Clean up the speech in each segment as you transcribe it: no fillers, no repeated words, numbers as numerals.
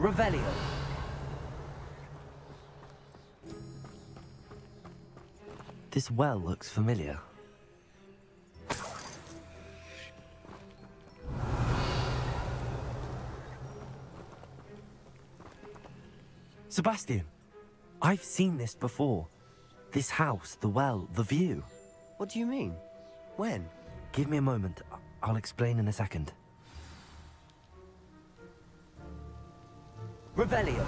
Revelio. This well looks familiar. Sebastian, I've seen this before. This house, the well, the view. What do you mean? When? Give me a moment. I'll explain in a second. Revelio.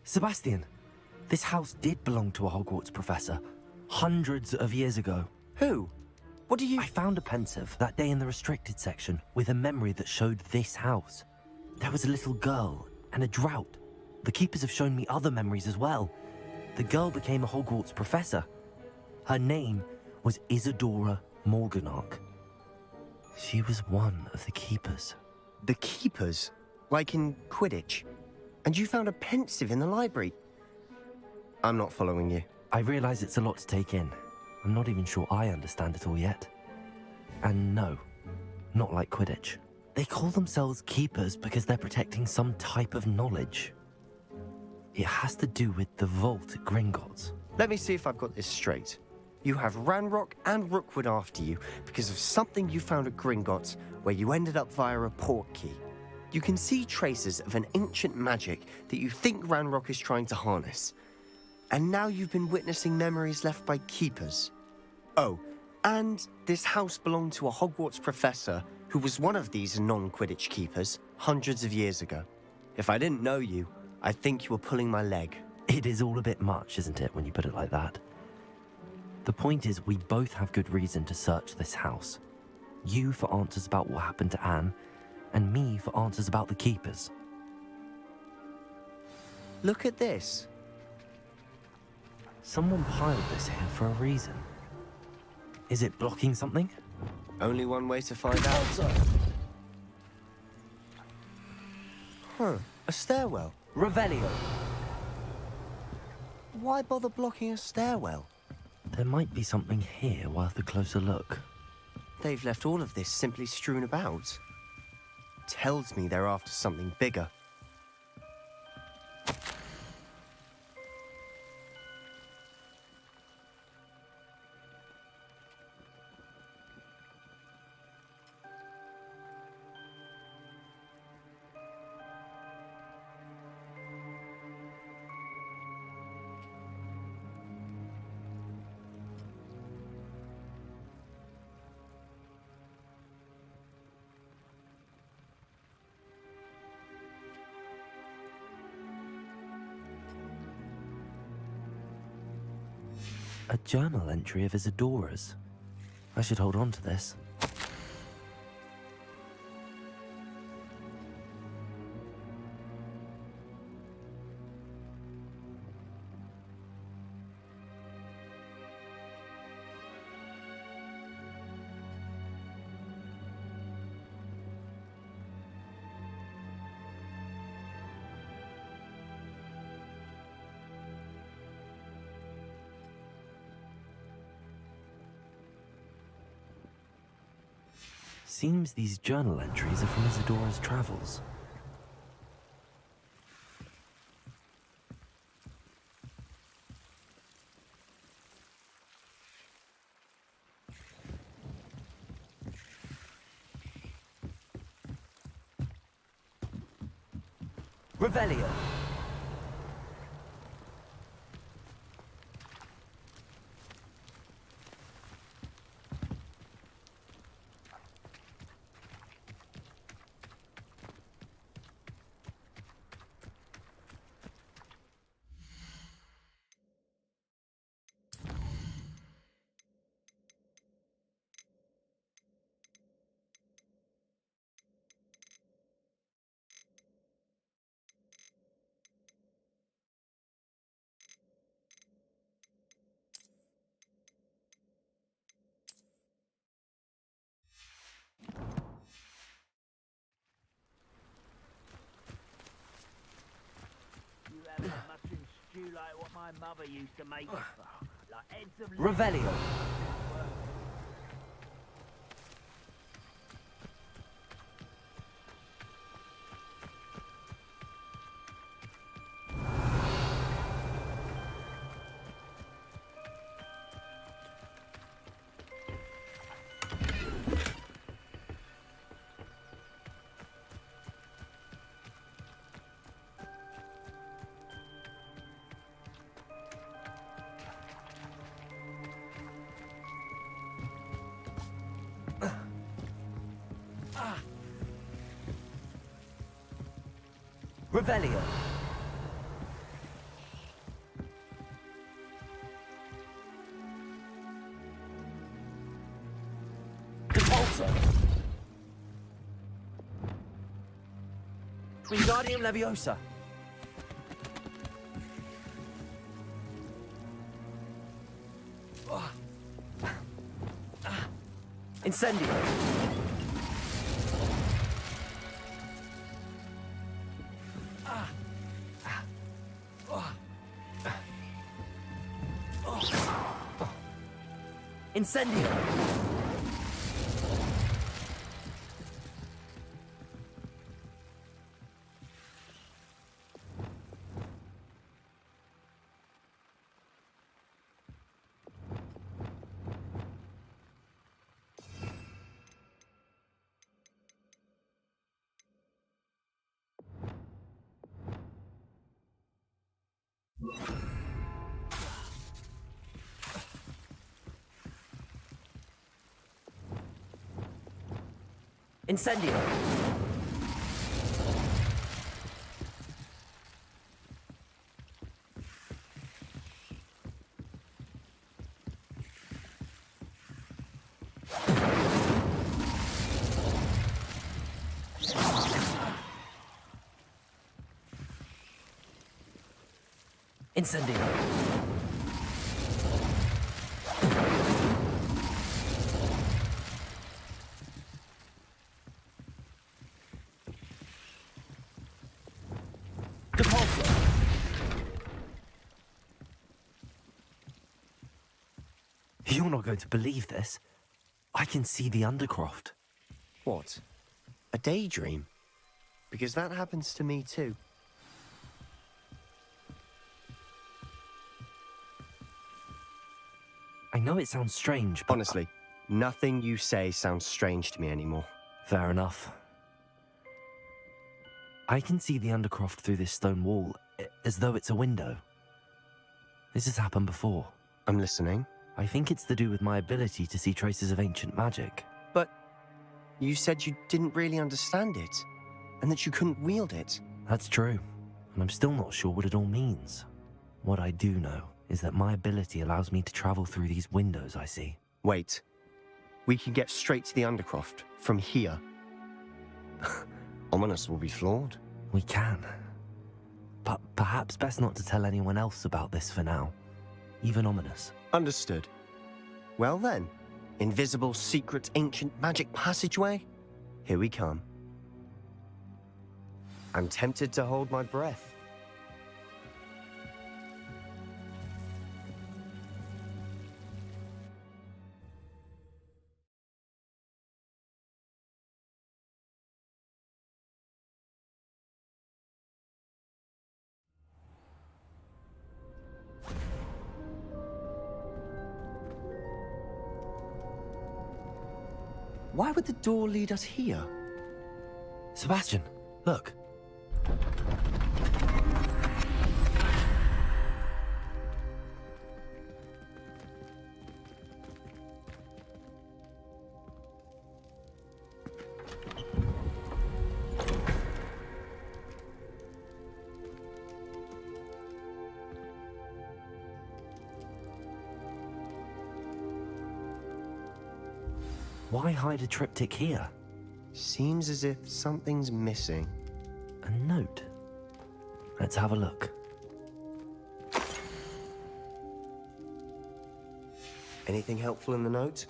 Sebastian, this house did belong to a Hogwarts professor, hundreds of years ago. Who? What do you... I found a pensive that day in the restricted section with a memory that showed this house. There was a little girl and a drought. The keepers have shown me other memories as well. The girl became a Hogwarts professor. Her name was Isadora Morganach. She was one of the keepers. The keepers? Like in Quidditch? And you found a pensive in the library? I'm not following you. I realize it's a lot to take in. I'm not even sure I understand it all yet. And no, not like Quidditch. They call themselves keepers because they're protecting some type of knowledge. It has to do with the vault at Gringotts. Let me see if I've got this straight. You have Ranrock and Rookwood after you because of something you found at Gringotts where you ended up via a portkey. You can see traces of an ancient magic that you think Ranrock is trying to harness. And now you've been witnessing memories left by keepers. Oh, and this house belonged to a Hogwarts professor who was one of these non-Quidditch keepers hundreds of years ago. If I didn't know you, I'd think you were pulling my leg. It is all a bit much, isn't it, when you put it like that? The point is, we both have good reason to search this house. You for answers about what happened to Anne, and me for answers about the keepers. Look at this. Someone piled this here for a reason. Is it blocking something? Only one way to find out. Huh, a stairwell. Revelio. Why bother blocking a stairwell? There might be something here worth a closer look. They've left all of this simply strewn about. Tells me they're after something bigger. A journal entry of Isadora's. I should hold on to this. Seems these journal entries are from Isadora's travels. Revelio. Mushroom stew like what my mother used to make. Like heads of Revelio. Revelio. Repulsor. Wingardium Leviosa. Incendio. Incendio. Incendio. Incendio. You're not going to believe this. I can see the Undercroft. What? A daydream? Because that happens to me too. I know it sounds strange, but... Honestly, nothing you say sounds strange to me anymore. Fair enough. I can see the Undercroft through this stone wall, as though it's a window. This has happened before. I'm listening. I think it's to do with my ability to see traces of ancient magic. But you said you didn't really understand it, and that you couldn't wield it. That's true, and I'm still not sure what it all means. What I do know is that my ability allows me to travel through these windows I see. Wait. We can get straight to the Undercroft from here. Ominous will be flawed. We can. But perhaps best not to tell anyone else about this for now. Even Ominous. Understood. Well then, invisible, secret, ancient magic passageway? Here we come. I'm tempted to hold my breath. Why would the door lead us here? Sebastian, look. Why hide a triptych here? Seems as if something's missing. A note. Let's have a look. Anything helpful in the note?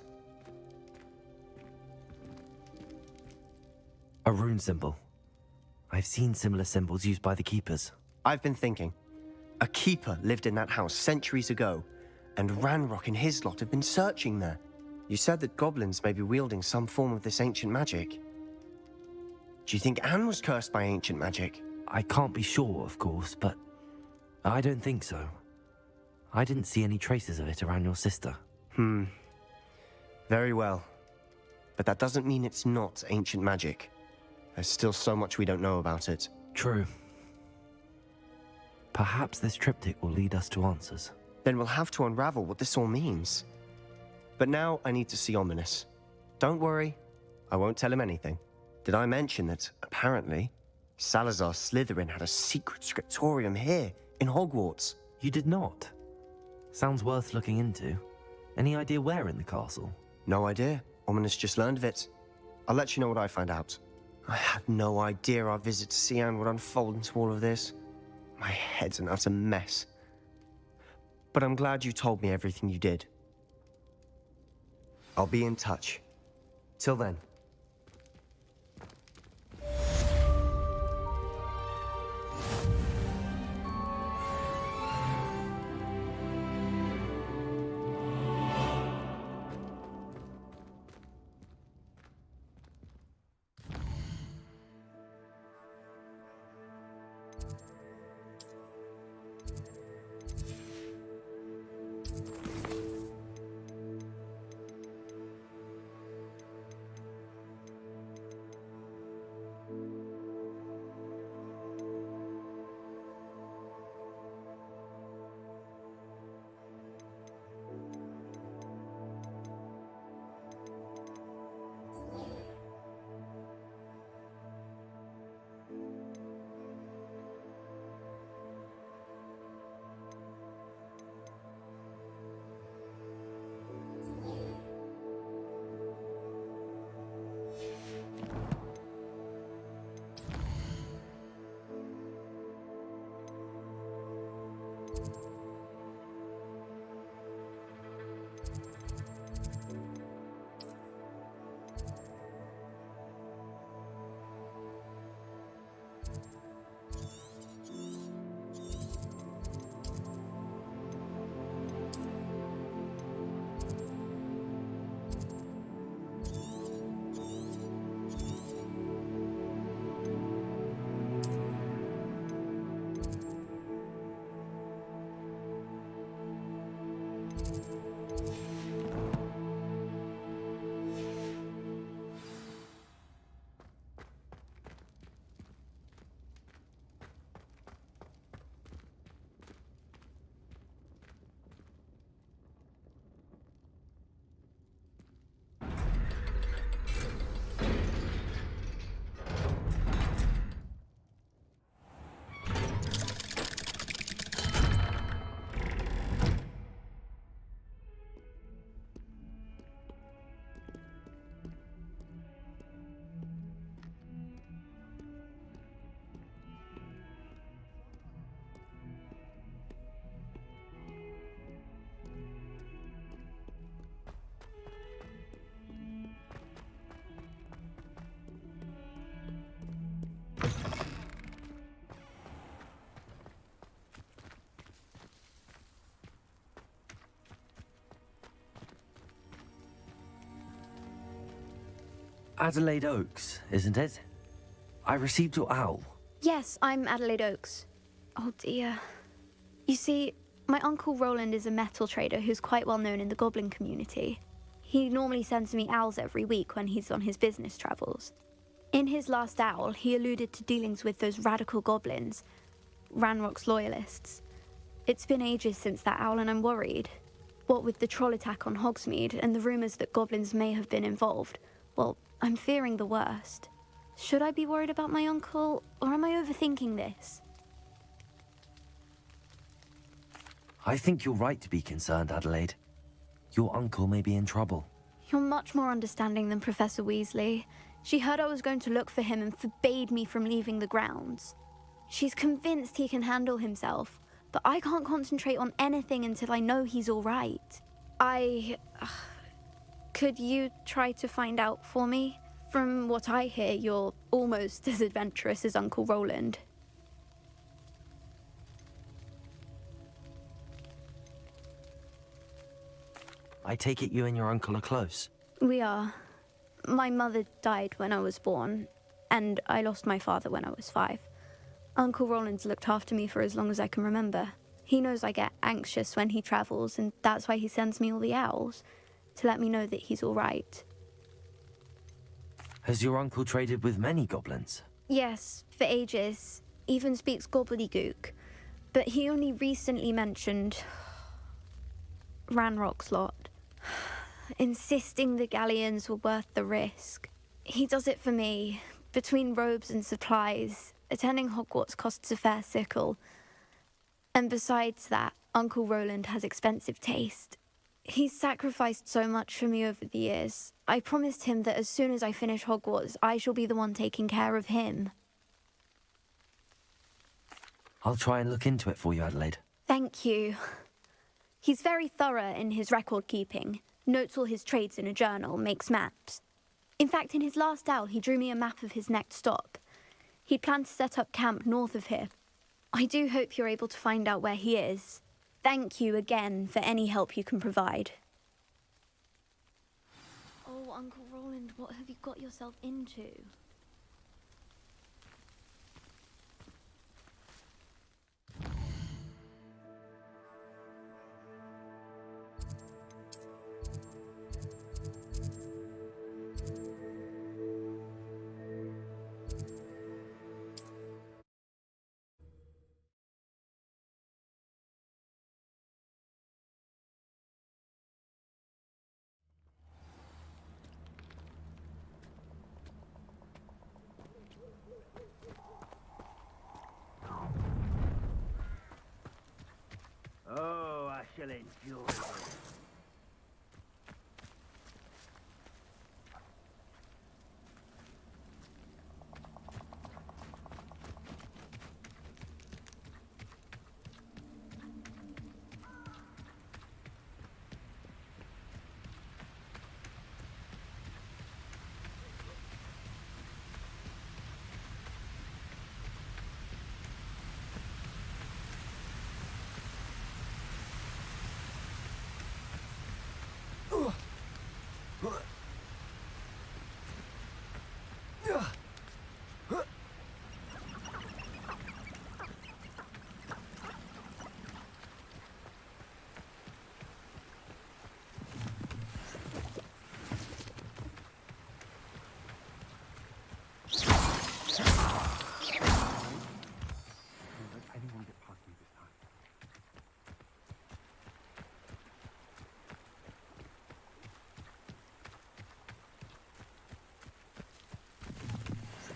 A rune symbol. I've seen similar symbols used by the keepers. I've been thinking. A keeper lived in that house centuries ago, and Ranrock and his lot have been searching there. You said that goblins may be wielding some form of this ancient magic. Do you think Anne was cursed by ancient magic? I can't be sure, of course, but I don't think so. I didn't see any traces of it around your sister. Very well. But that doesn't mean it's not ancient magic. There's still so much we don't know about it. True. Perhaps this triptych will lead us to answers. Then we'll have to unravel what this all means. But now I need to see Ominous. Don't worry, I won't tell him anything. Did I mention that, apparently, Salazar Slytherin had a secret scriptorium here, in Hogwarts. You did not? Sounds worth looking into. Any idea where in the castle? No idea. Ominous just learned of it. I'll let you know what I find out. I had no idea our visit to Cian would unfold into all of this. My head's an utter mess. But I'm glad you told me everything you did. I'll be in touch. Till then. Adelaide Oaks, isn't it? I received your owl. Yes, I'm Adelaide Oaks. Oh dear. You see, my Uncle Roland is a metal trader who's quite well known in the goblin community. He normally sends me owls every week when he's on his business travels. In his last owl, he alluded to dealings with those radical goblins, Ranrock's loyalists. It's been ages since that owl and I'm worried. What with the troll attack on Hogsmeade and the rumours that goblins may have been involved, well, I'm fearing the worst. Should I be worried about my uncle, or am I overthinking this? I think you're right to be concerned, Adelaide. Your uncle may be in trouble. You're much more understanding than Professor Weasley. She heard I was going to look for him and forbade me from leaving the grounds. She's convinced he can handle himself, but I can't concentrate on anything until I know he's all right. Could you try to find out for me? From what I hear, you're almost as adventurous as Uncle Roland. I take it you and your uncle are close. We are. My mother died when I was born, and I lost my father when I was 5. Uncle Roland's looked after me for as long as I can remember. He knows I get anxious when he travels, and that's why he sends me all the owls, to let me know that he's all right. Has your uncle traded with many goblins? Yes, for ages. Even speaks gobbledygook. But he only recently mentioned Ranrock's lot, insisting the galleons were worth the risk. He does it for me. Between robes and supplies, attending Hogwarts costs a fair sickle. And besides that, Uncle Roland has expensive taste. He's sacrificed so much for me over the years. I promised him that as soon as I finish Hogwarts, I shall be the one taking care of him. I'll try and look into it for you, Adelaide. Thank you. He's very thorough in his record keeping, notes all his trades in a journal, makes maps. In fact, in his last owl, he drew me a map of his next stop. He planned to set up camp north of here. I do hope you're able to find out where he is. Thank you again for any help you can provide. Oh, Uncle Roland, what have you got yourself into? Oh, I shall enjoy it.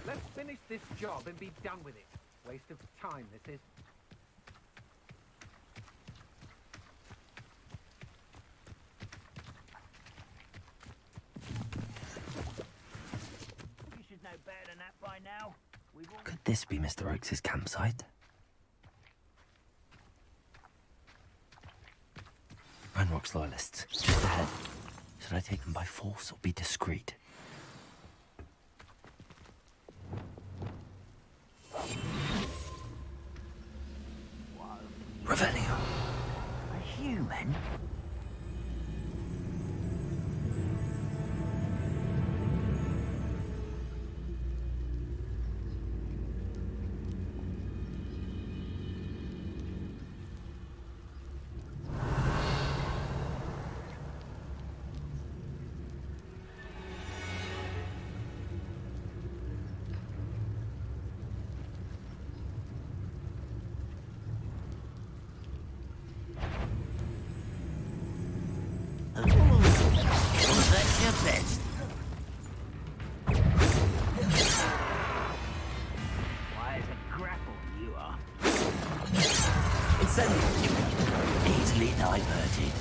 Let's finish this job and be done with it. Waste of time, this is. You should know better than that by now. We've all... Could this be Mr. Oakes' campsite? Ranrock's loyalists, just ahead. Should I take them by force or be discreet? Revelio. A human? That's your best. Why is it grapple you are? Incendiary. Easily diverted.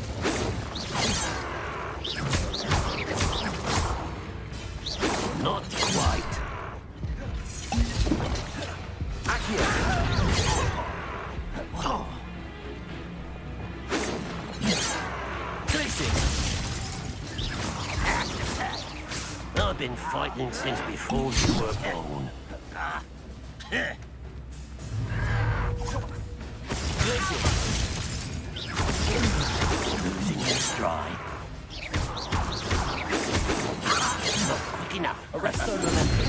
Not quite. Oh. I've been fighting since before you were born. Losing your stride. Not quick enough. Arresto momentum.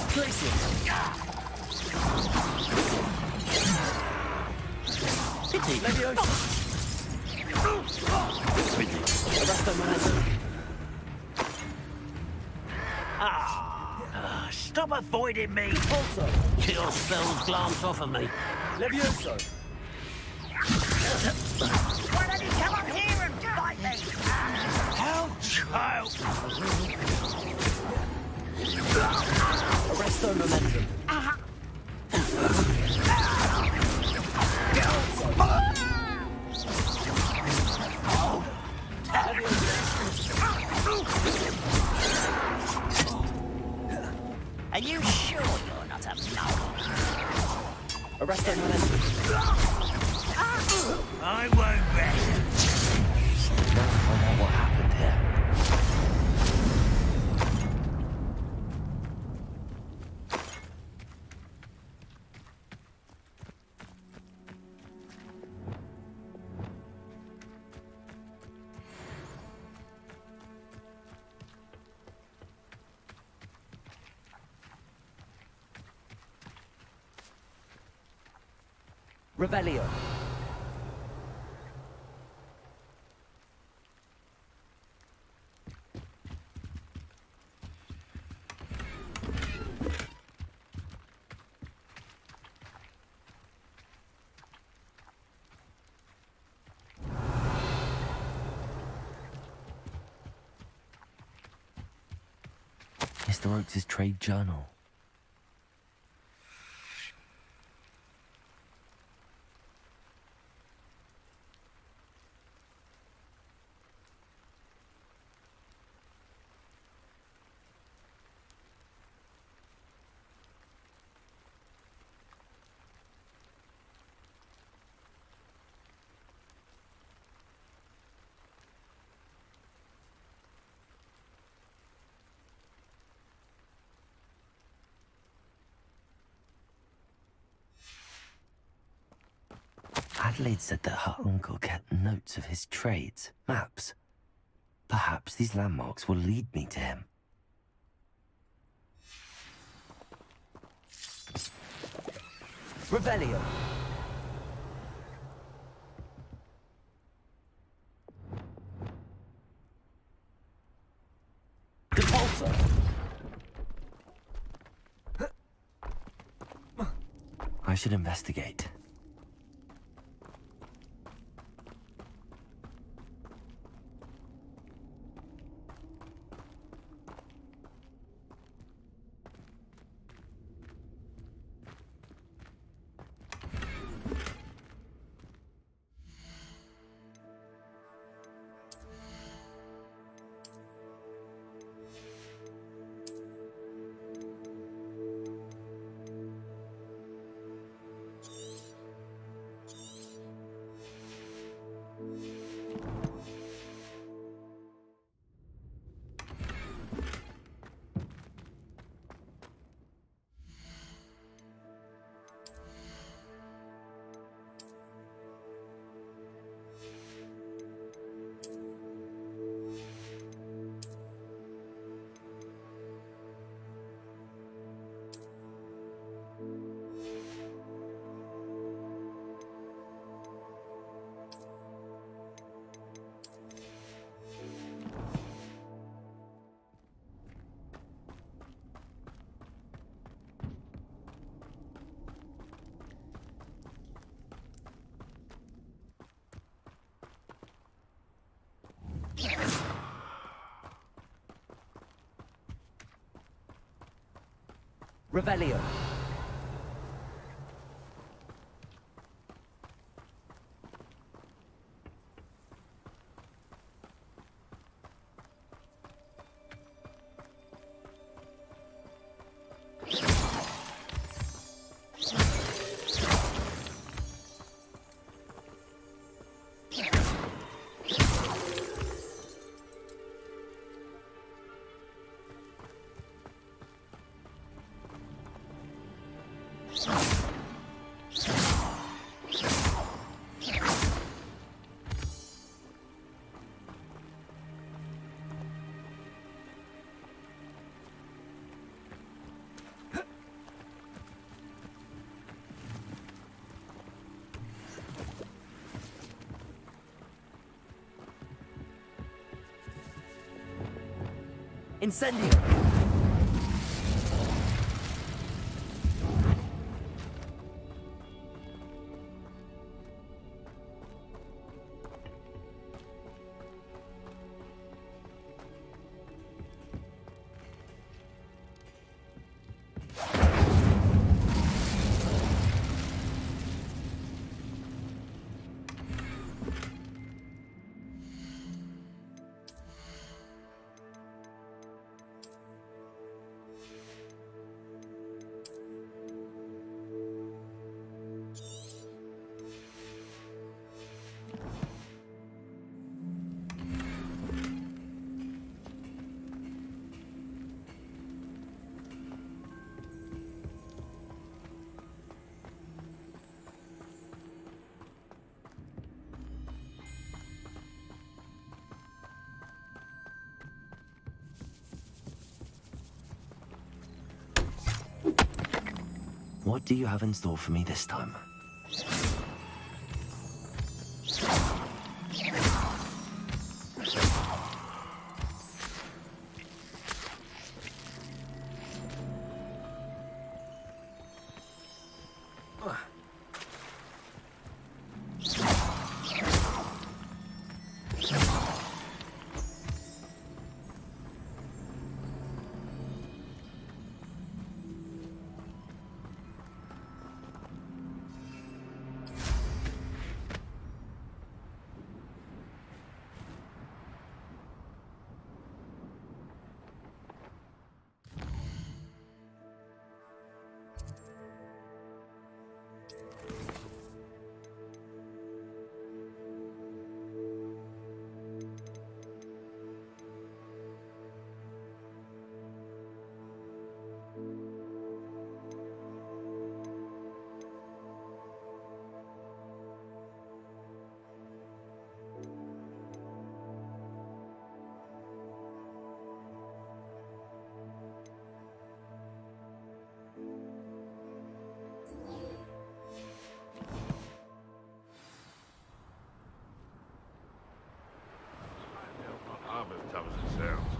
Place it. Pity. Leviosa. Arresto momentum. Stop avoiding me. Also. Your spells glance off of me. Levioso. Why don't you come up here and fight me? How child! Arresto momentum. Are you sure you're not a knuckle? Arresto momentum. I won't rest. Now to find out what happened here. Revelio. Mr. Oakes' trade journal. Adelaide said that her uncle kept notes of his trades, maps. Perhaps these landmarks will lead me to him. Revelio. Depulso. I should investigate. Revelio. Incendio! What do you have in store for me this time? Half as tough as it sounds.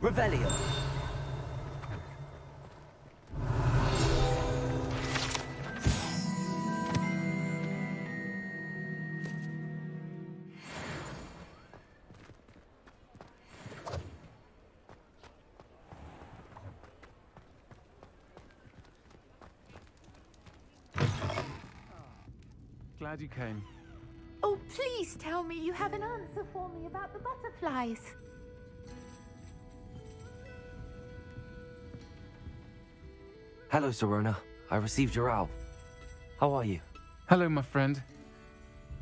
Revelio! Glad you came. Oh, please tell me you have an answer for me about the butterflies. Hello, Serona. I received your owl. How are you? Hello, my friend.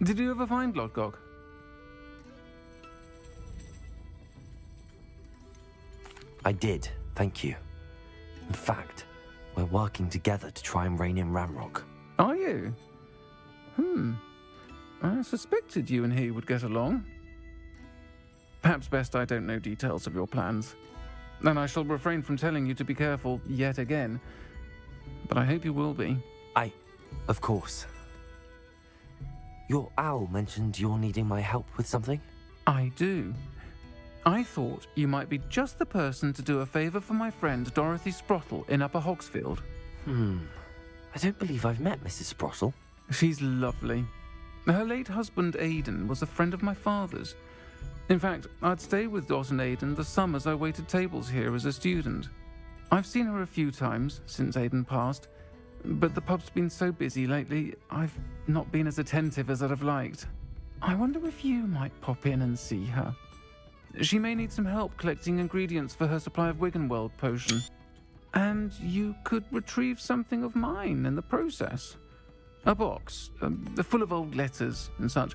Did you ever find Lodgok? I did, thank you. In fact, we're working together to try and rein in Ramrock. Are you? I suspected you and he would get along. Perhaps best I don't know details of your plans. And I shall refrain from telling you to be careful yet again. But I hope you will be. Of course. Your owl mentioned you're needing my help with something? I do. I thought you might be just the person to do a favour for my friend Dorothy Sprottle in Upper Hogsfield. I don't believe I've met Mrs. Sprottle. She's lovely. Her late husband Aidan was a friend of my father's. In fact, I'd stay with Dot and Aidan the summers I waited tables here as a student. I've seen her a few times since Aidan passed, but the pub's been so busy lately, I've not been as attentive as I'd have liked. I wonder if you might pop in and see her. She may need some help collecting ingredients for her supply of Wiggenweld potion. And you could retrieve something of mine in the process. A box, full of old letters and such.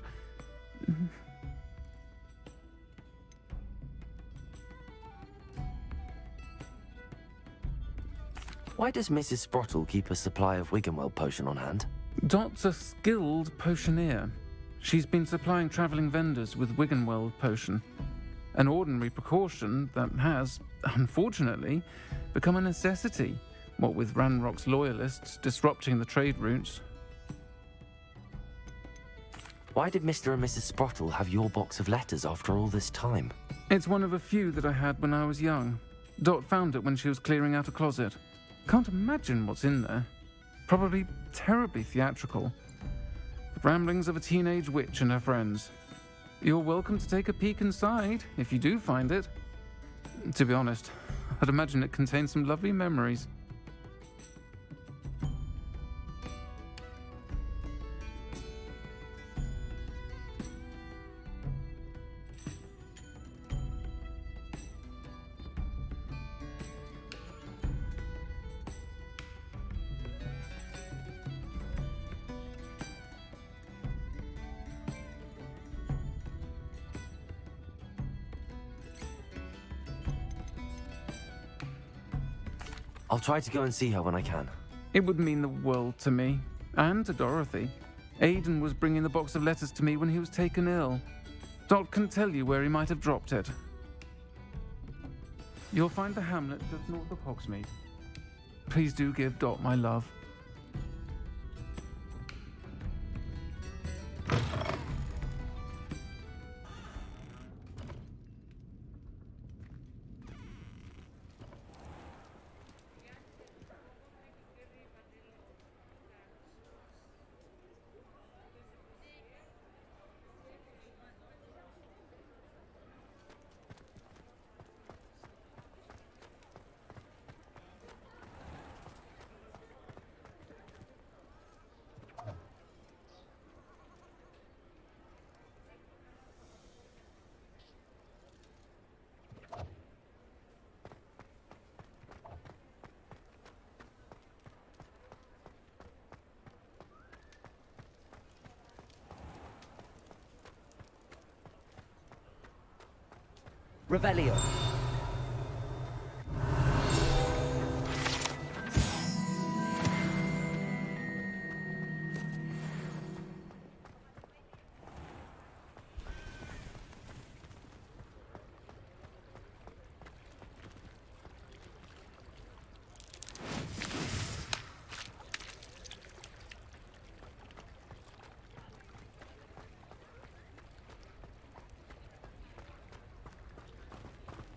Why does Mrs. Sprottle keep a supply of Wiggenweld potion on hand? Dot's a skilled potioneer. She's been supplying travelling vendors with Wiggenweld potion. An ordinary precaution that has, unfortunately, become a necessity, what with Ranrock's loyalists disrupting the trade routes. Why did Mr. and Mrs. Sprottle have your box of letters after all this time? It's one of a few that I had when I was young. Dot found it when she was clearing out a closet. Can't imagine what's in there. Probably terribly theatrical. The ramblings of a teenage witch and her friends. You're welcome to take a peek inside, if you do find it. To be honest, I'd imagine it contains some lovely memories. I'll try to go and see her when I can. It would mean the world to me, and to Dorothy. Aidan was bringing the box of letters to me when he was taken ill. Dot can tell you where he might have dropped it. You'll find the hamlet just north of Hogsmeade. Please do give Dot my love. Revelio.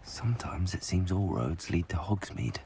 Sometimes it seems all roads lead to Hogsmeade.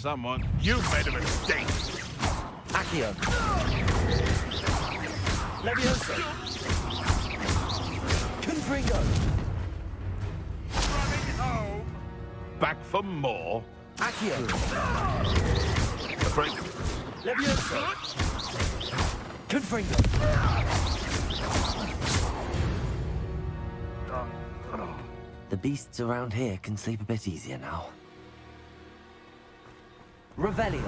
Someone, you've made a mistake. Accio. Levioso. Confringo. Running home. Back for more. Accio. Afraid. Levioso. Confringo. The beasts around here can sleep a bit easier now. Revelio.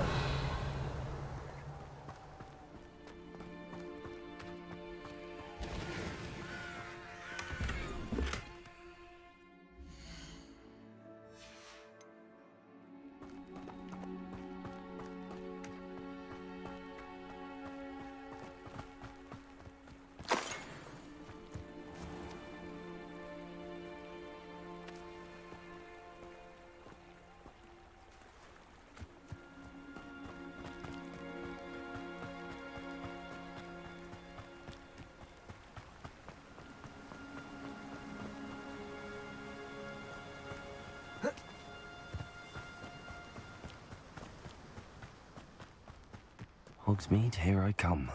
Hogsmeade, here I come.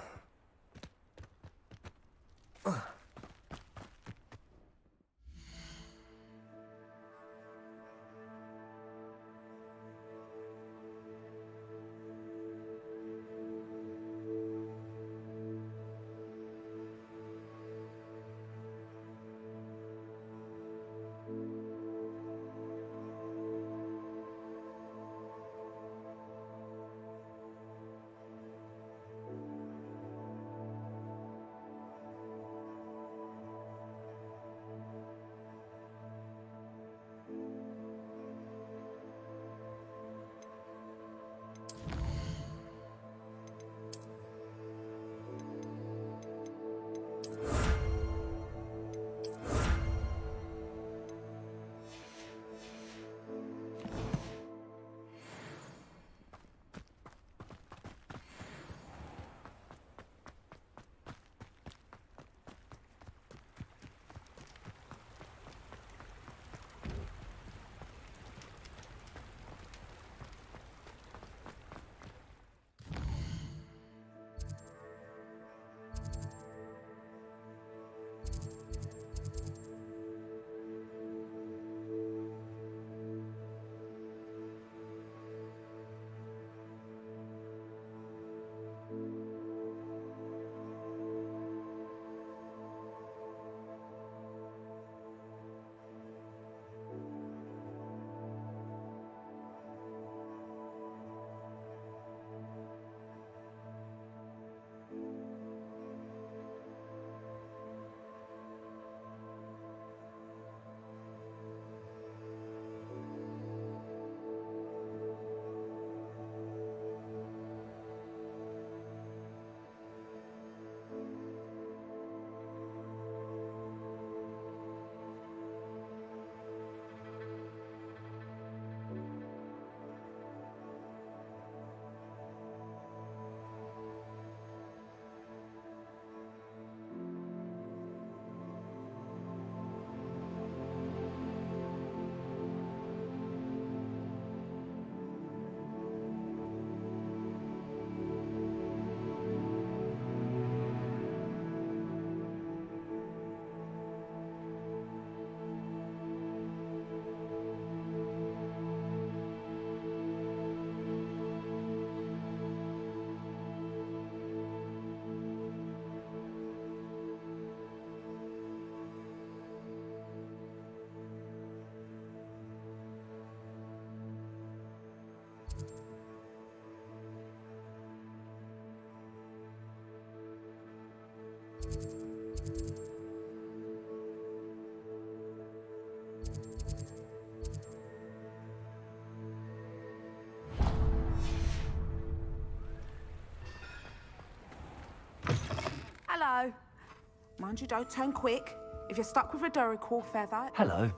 Mind you, don't turn quick. If you're stuck with a Duracell feather... Hello.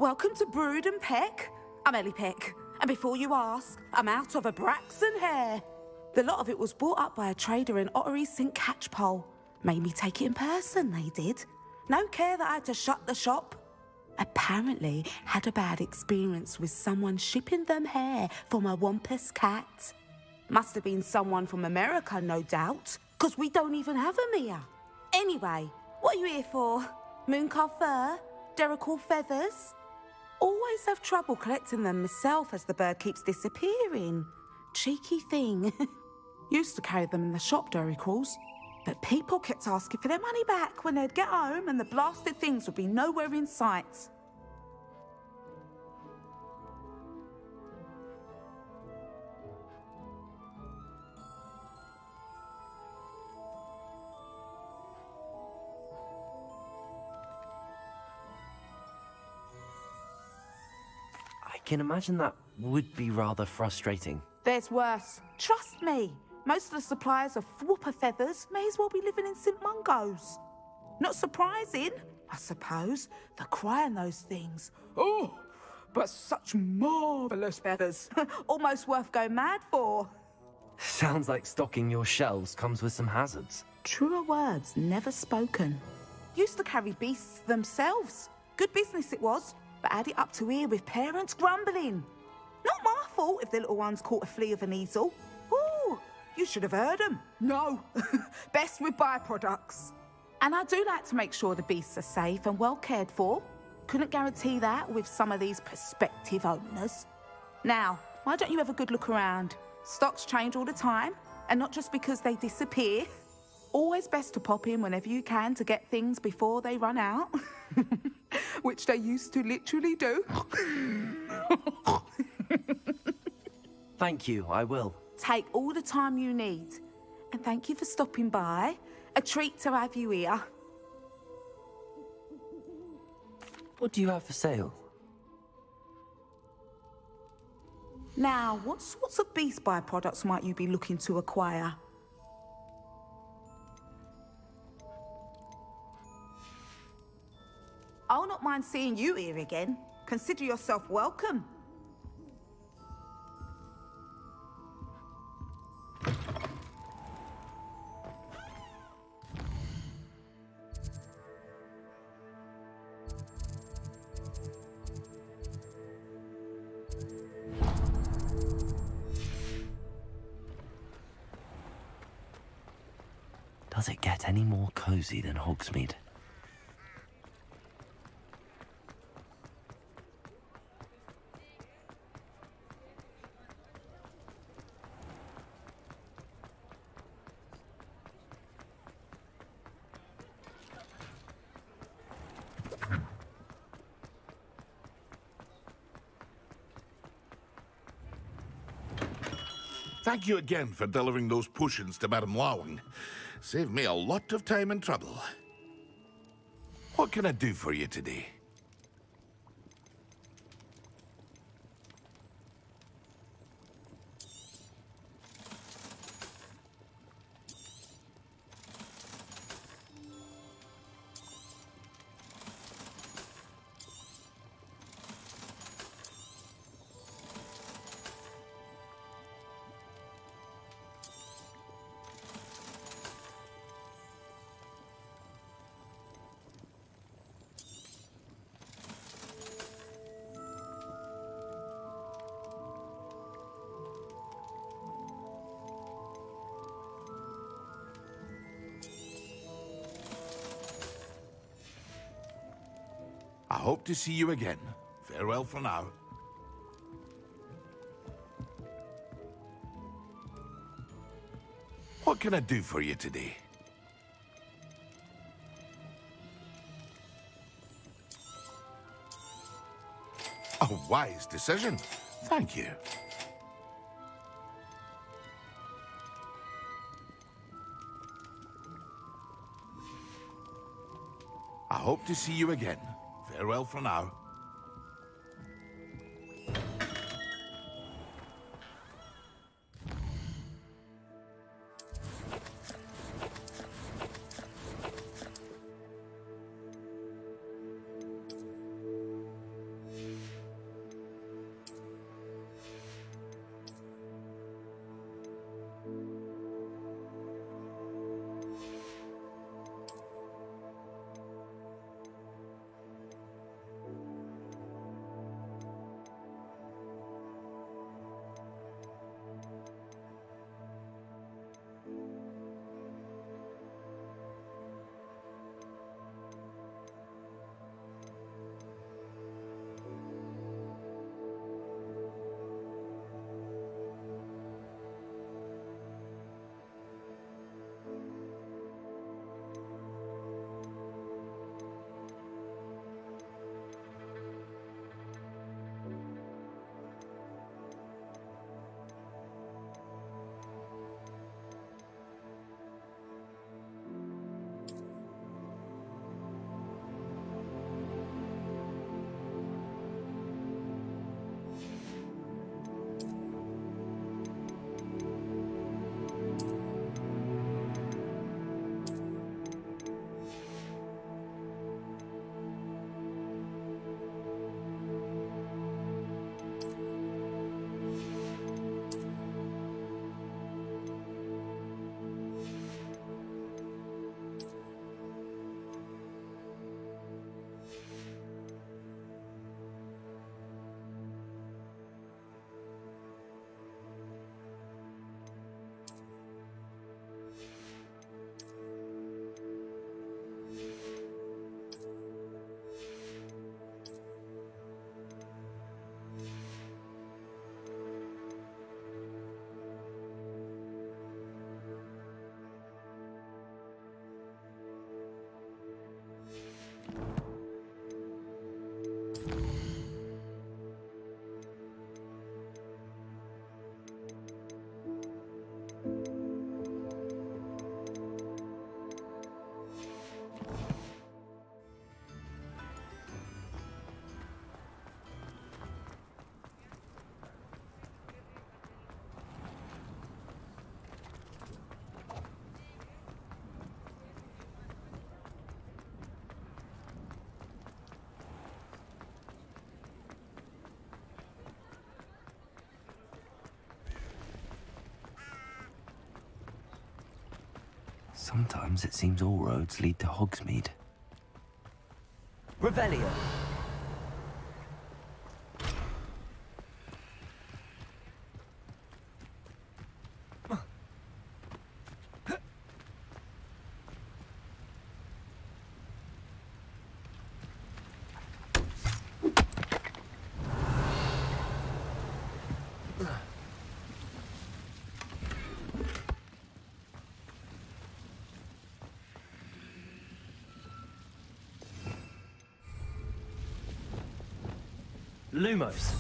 Welcome to Brood and Peck. I'm Ellie Peck. And before you ask, I'm out of a Braxton hair. The lot of it was bought up by a trader in Ottery St. Catchpole. Made me take it in person, they did. No care that I had to shut the shop. Apparently had a bad experience with someone shipping them hair for my Wampus cat. Must have been someone from America, no doubt, because we don't even have them here. Anyway, what are you here for? Mooncarved fur? Duracell feathers? Always have trouble collecting them myself as the bird keeps disappearing. Cheeky thing. Used to carry them in the shop, Duracalls. But people kept asking for their money back when they'd get home and the blasted things would be nowhere in sight. I can imagine that would be rather frustrating. There's worse. Trust me. Most of the suppliers of whooper feathers may as well be living in St. Mungo's. Not surprising, I suppose, the cry on those things. Oh, but such marvellous feathers. Almost worth going mad for. Sounds like stocking your shelves comes with some hazards. Truer words never spoken. Used to carry beasts themselves. Good business it was, but add it up to here with parents grumbling. Not my fault if the little ones caught a flea of an easel. Ooh, you should have heard them. No, best with byproducts. And I do like to make sure the beasts are safe and well cared for. Couldn't guarantee that with some of these prospective owners. Now, why don't you have a good look around? Stocks change all the time, and not just because they disappear. Always best to pop in whenever you can to get things before they run out. Which they used to literally do. Thank you, I will. Take all the time you need. And thank you for stopping by. A treat to have you here. What do you have for sale? Now, what sorts of beast byproducts might you be looking to acquire? I'll not mind seeing you here again. Consider yourself welcome. Does it get any more cozy than Hogsmeade? Thank you again for delivering those potions to Madame Lawing. Saved me a lot of time and trouble. What can I do for you today? I hope to see you again. Farewell for now. What can I do for you today? A wise decision. Thank you. I hope to see you again. Farewell for now. Sometimes it seems all roads lead to Hogsmeade. Revelio. Lumos.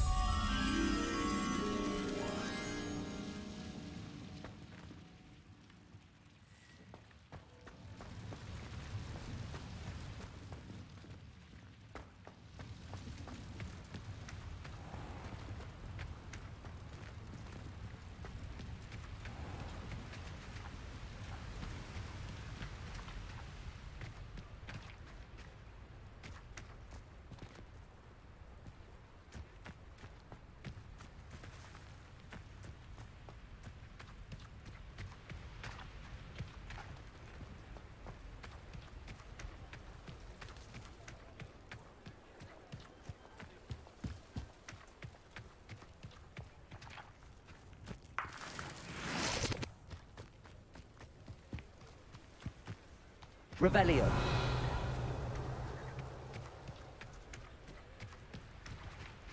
Revelio.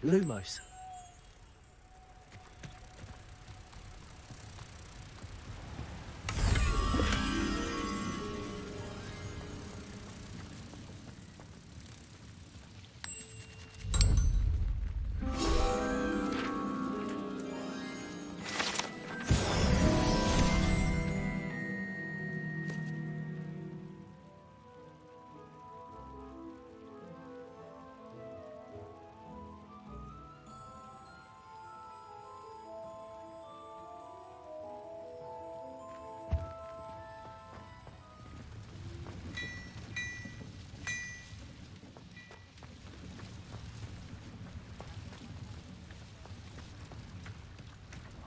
Lumos.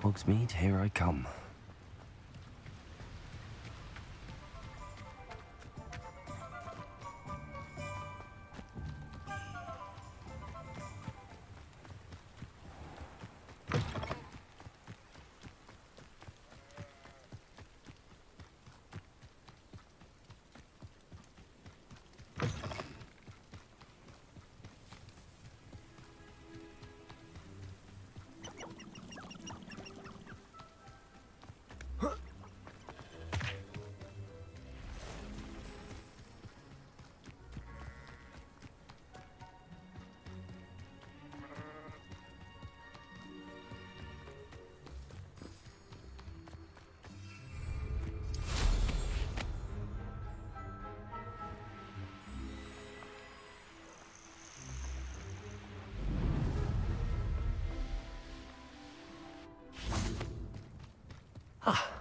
Hogsmeade, here I come.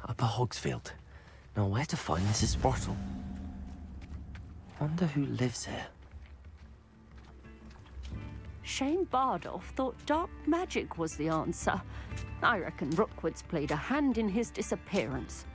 Upper Hogsfield. Now where to find Mrs. Sprottle? Wonder who lives here. Shane Bardolph thought dark magic was the answer. I reckon Rookwood's played a hand in his disappearance.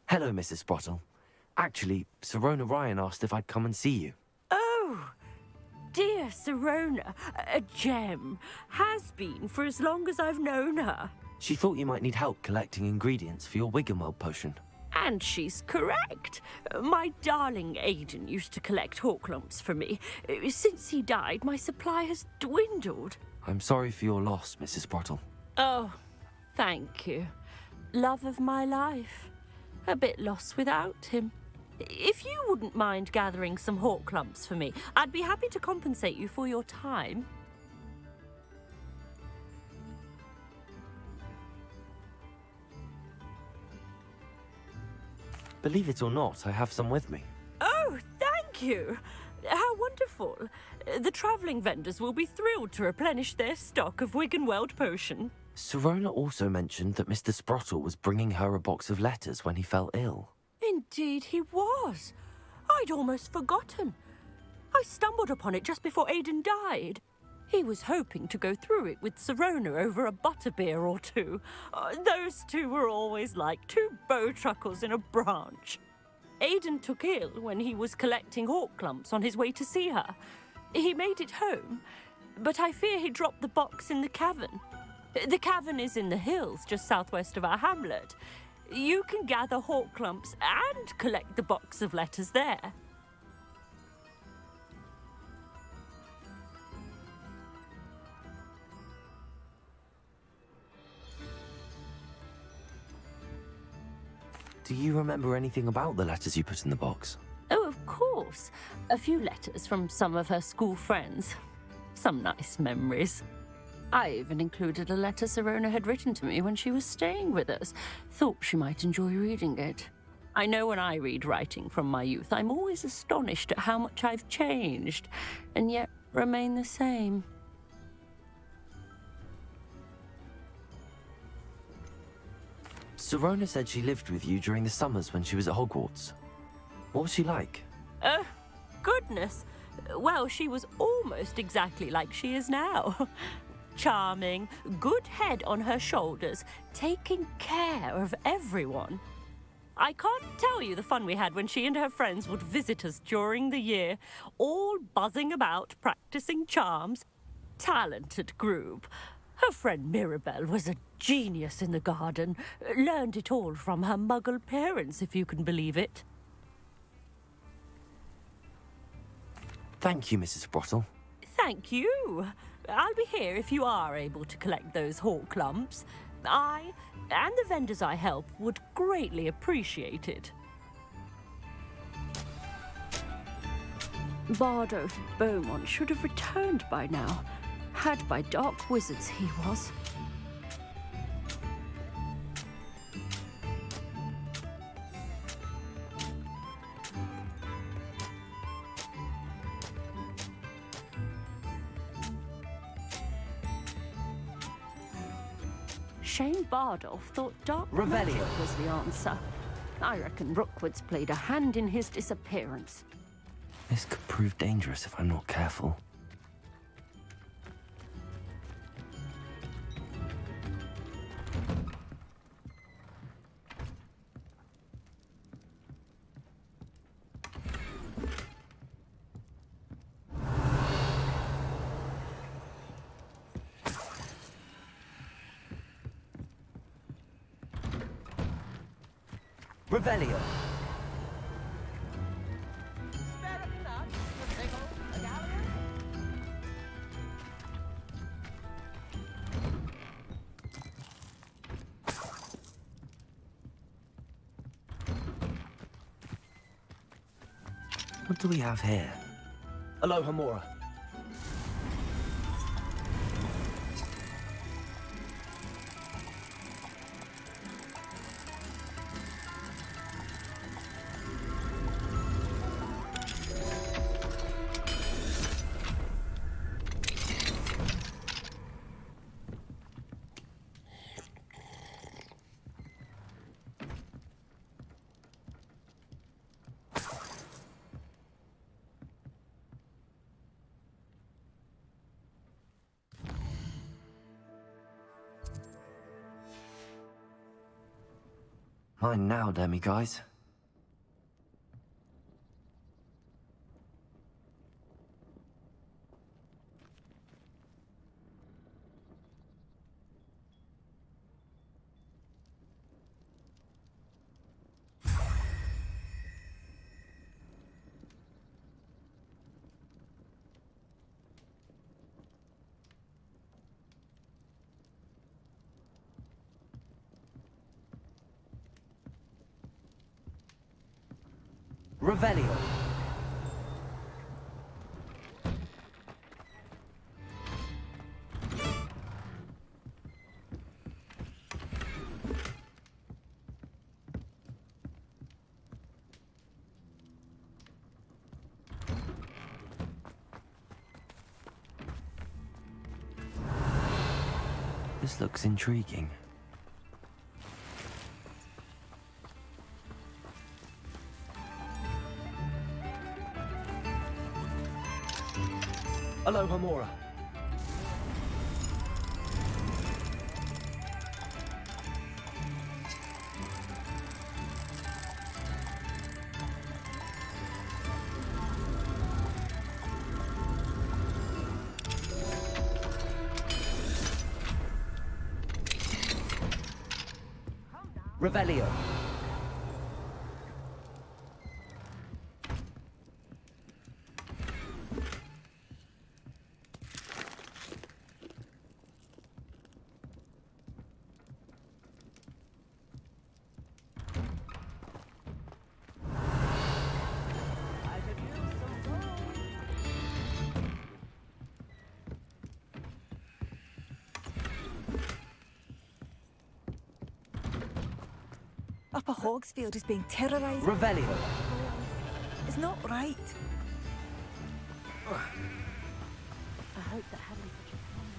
Hello, Mrs. Sprottle. Actually, Sirona Ryan asked if I'd come and see you. Oh, dear Sirona, a gem. Has been for as long as I've known her. She thought you might need help collecting ingredients for your Wiggenweld potion. And she's correct. My darling Aidan used to collect hawk lumps for me. Since he died, my supply has dwindled. I'm sorry for your loss, Mrs. Sprottle. Oh, thank you. Love of my life. A bit lost without him. If you wouldn't mind gathering some hawk lumps for me, I'd be happy to compensate you for your time. Believe it or not, I have some with me. Oh, thank you. How wonderful. The travelling vendors will be thrilled to replenish their stock of Wiggenweld potion. Sirona also mentioned that Mr. Sprottle was bringing her a box of letters when he fell ill. Indeed he was. I'd almost forgotten. I stumbled upon it just before Aidan died. He was hoping to go through it with Sirona over a butterbeer or two. Those two were always like two bowtruckles in a branch. Aidan took ill when he was collecting hawk clumps on his way to see her. He made it home, but I fear he dropped the box in the cavern. The cavern is in the hills just southwest of our hamlet. You can gather hawk clumps and collect the box of letters there. Do you remember anything about the letters you put in the box? Oh, of course. A few letters from some of her school friends. Some nice memories. I even included a letter Sirona had written to me when she was staying with us. Thought she might enjoy reading it. I know when I read writing from my youth, I'm always astonished at how much I've changed, and yet remain the same. Sirona said she lived with you during the summers when she was at Hogwarts. What was she like? Oh, goodness. Well, she was almost exactly like she is now. Charming, good head on her shoulders, taking care of everyone. I can't tell you the fun we had when she and her friends would visit us during the year, all buzzing about, practicing charms. Talented group. Her friend Mirabelle was a genius in the garden. Learned it all from her muggle parents, if you can believe it. Thank you, Mrs. Sprottle. Thank you. I'll be here if you are able to collect those hawk clumps. I and the vendors I help would greatly appreciate it. Bardo Beaumont should have returned by now. Had by dark wizards he was. Shane Bardolph thought dark magic was the answer. I reckon Rookwood's played a hand in his disappearance. This could prove dangerous if I'm not careful. Revelio. What do we have here? Aloha Mora. Mine now, demi-guys. Revelio. This looks intriguing. Hello, Homora. Revelio. Upper Hogsfield is being terrorised. Revelio. It's not right. I hope that having such a fine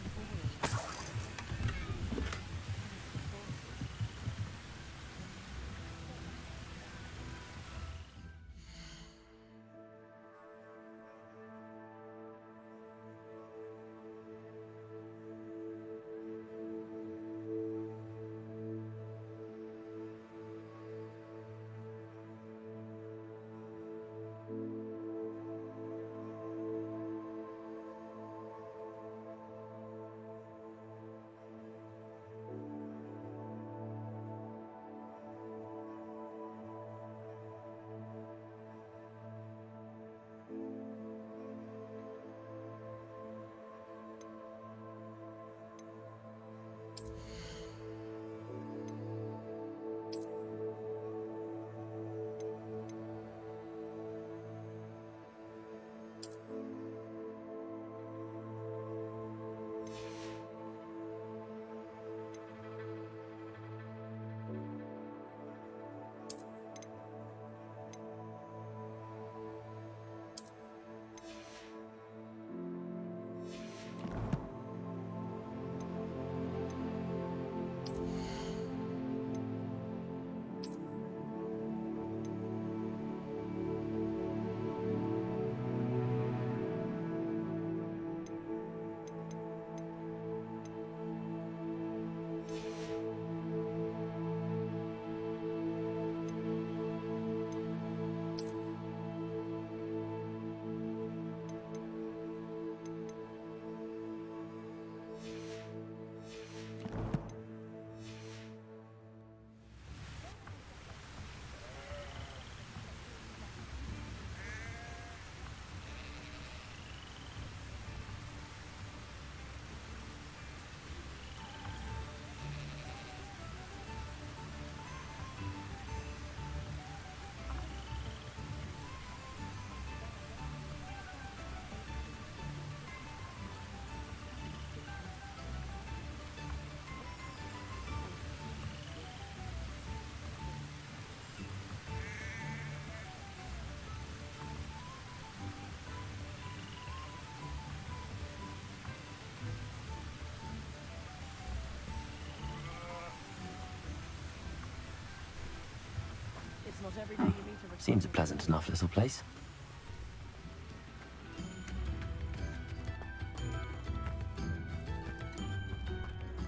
Not every day you meet a Seems a pleasant enough little place.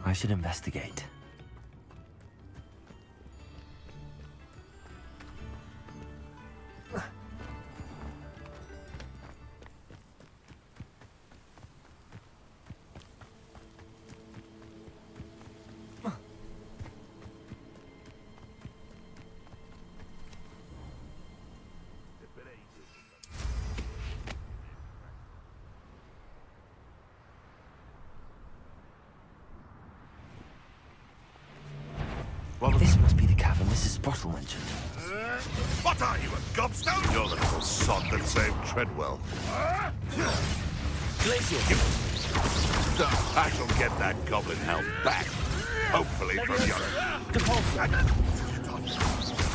I should investigate. This must be the cavern Mrs. Sprottle mentioned. What are you, a gobstone? You're the little sod that saved Treadwell. Glacier. I shall get that goblin help back. Hopefully from your... Compulsion.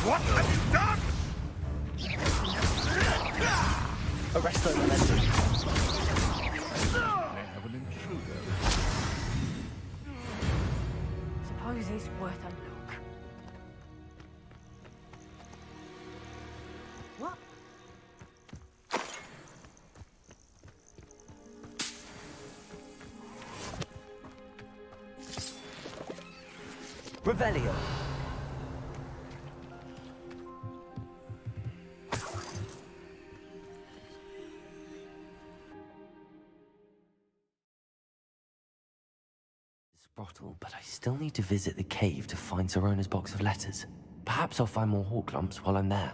What have you done? Arresto momentum. I have an intruder. Suppose it's worth a look. What? Revelio. Sprottle, but I still need to visit the cave to find Sorona's box of letters. Perhaps I'll find more hawk lumps while I'm there.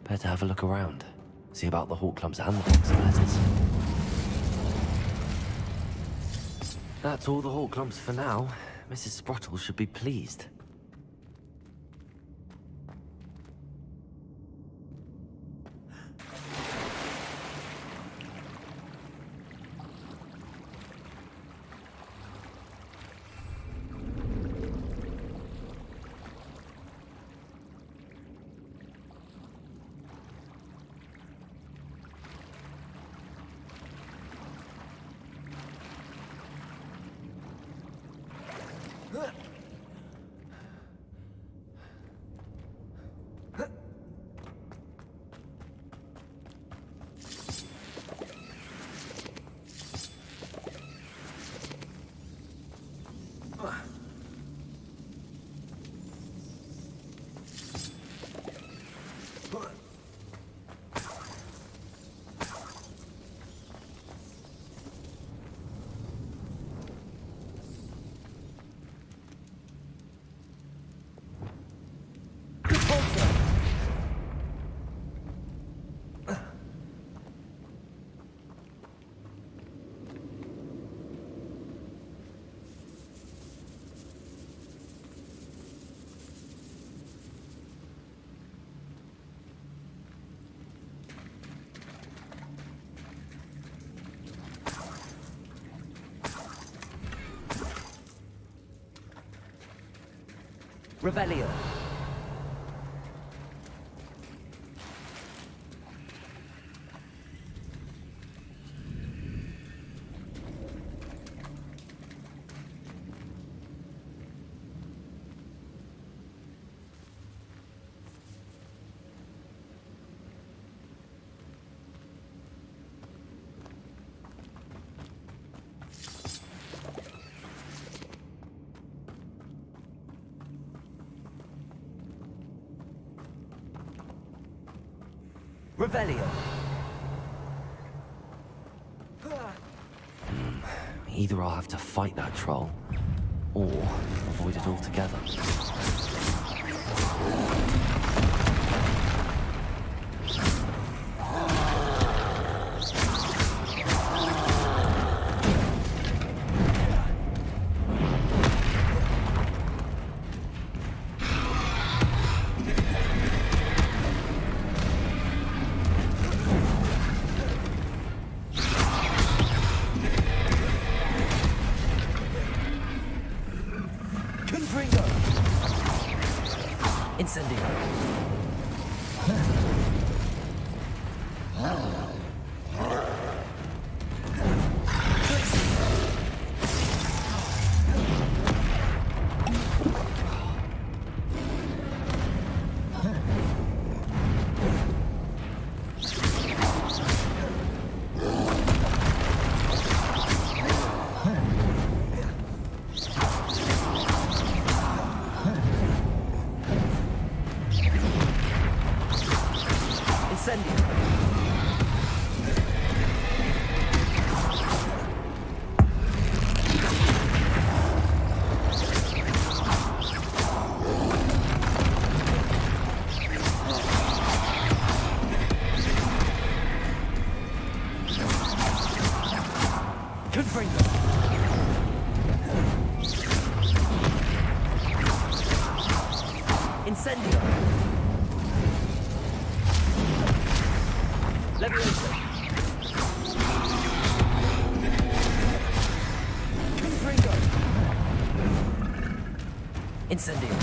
Better have a look around. See about the hawk lumps and the box of letters. That's all the hawk lumps for now. Mrs. Sprottle should be pleased. Revelio. Revelio. Either I'll have to fight that troll, or avoid it altogether. Incendio. Incendio. Leviosa. Confringo. Incendio.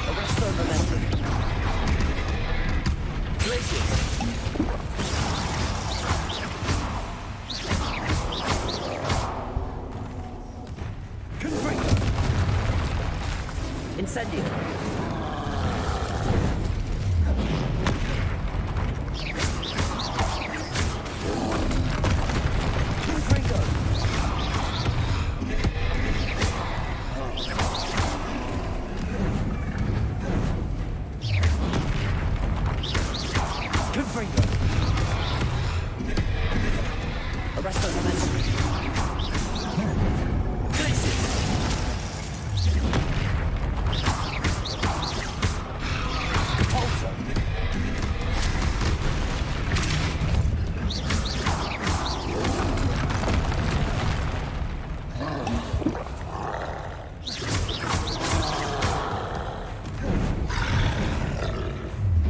Arresto momentum. Glacius. Confringo. Incendio. Confringo. Confringo. Arresto momentum. Glacius. Pulsar.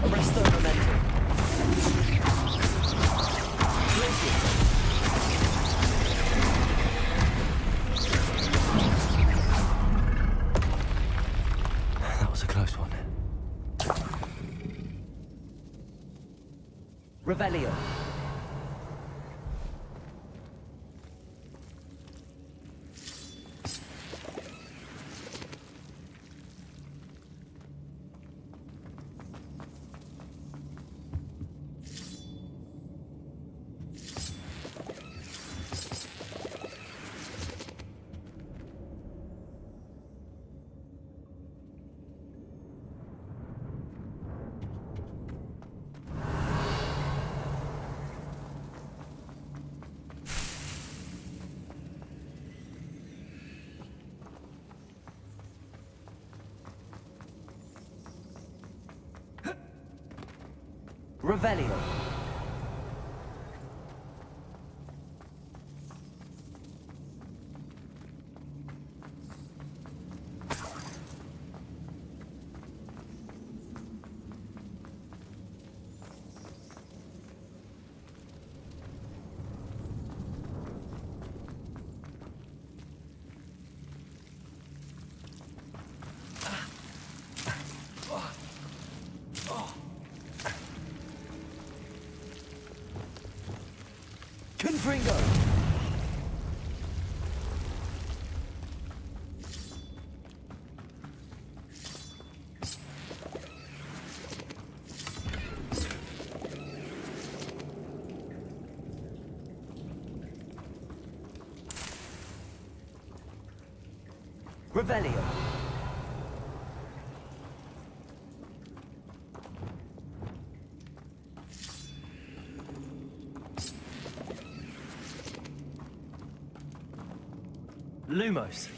Arresto momentum. Glacius. That was a close one. Revelio. Revelio. Confringo. Revelio. Lumos.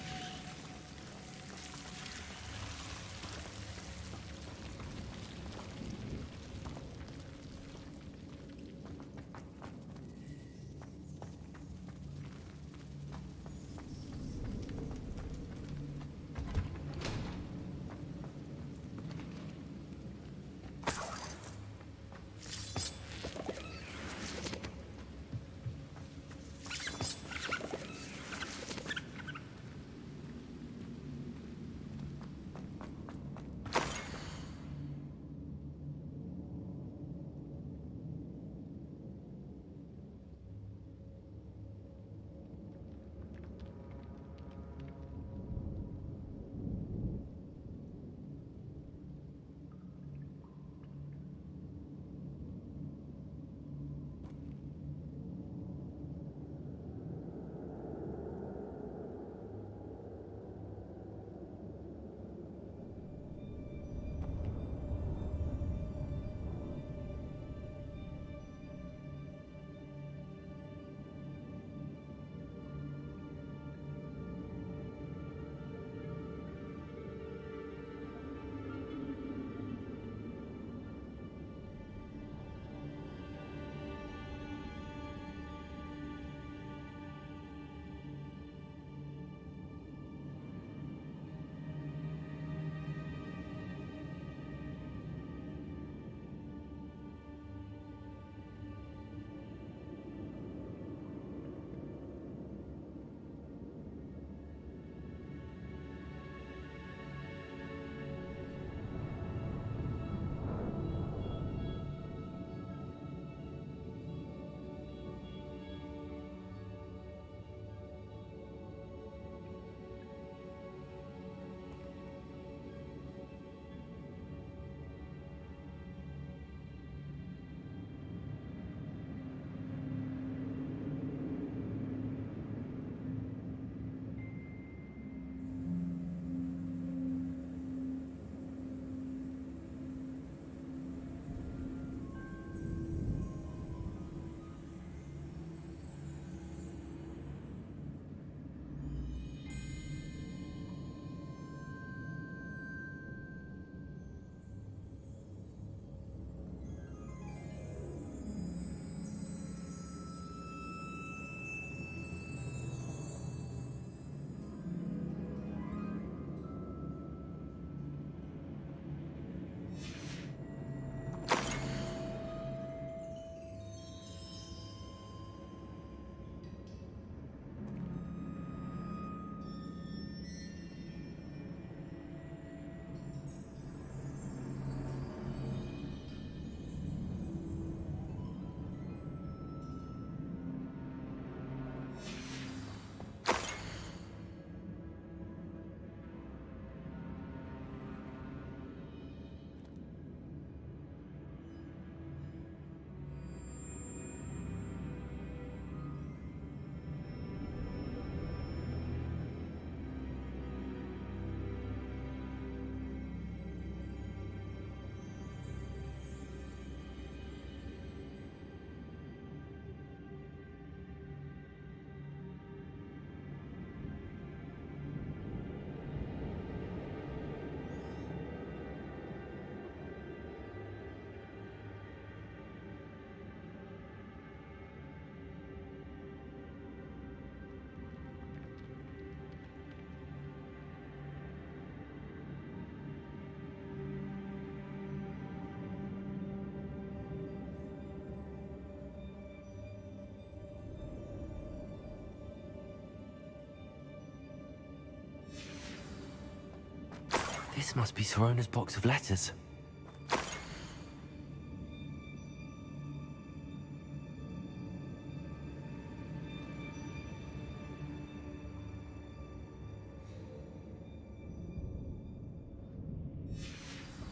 This must be Sorona's box of letters.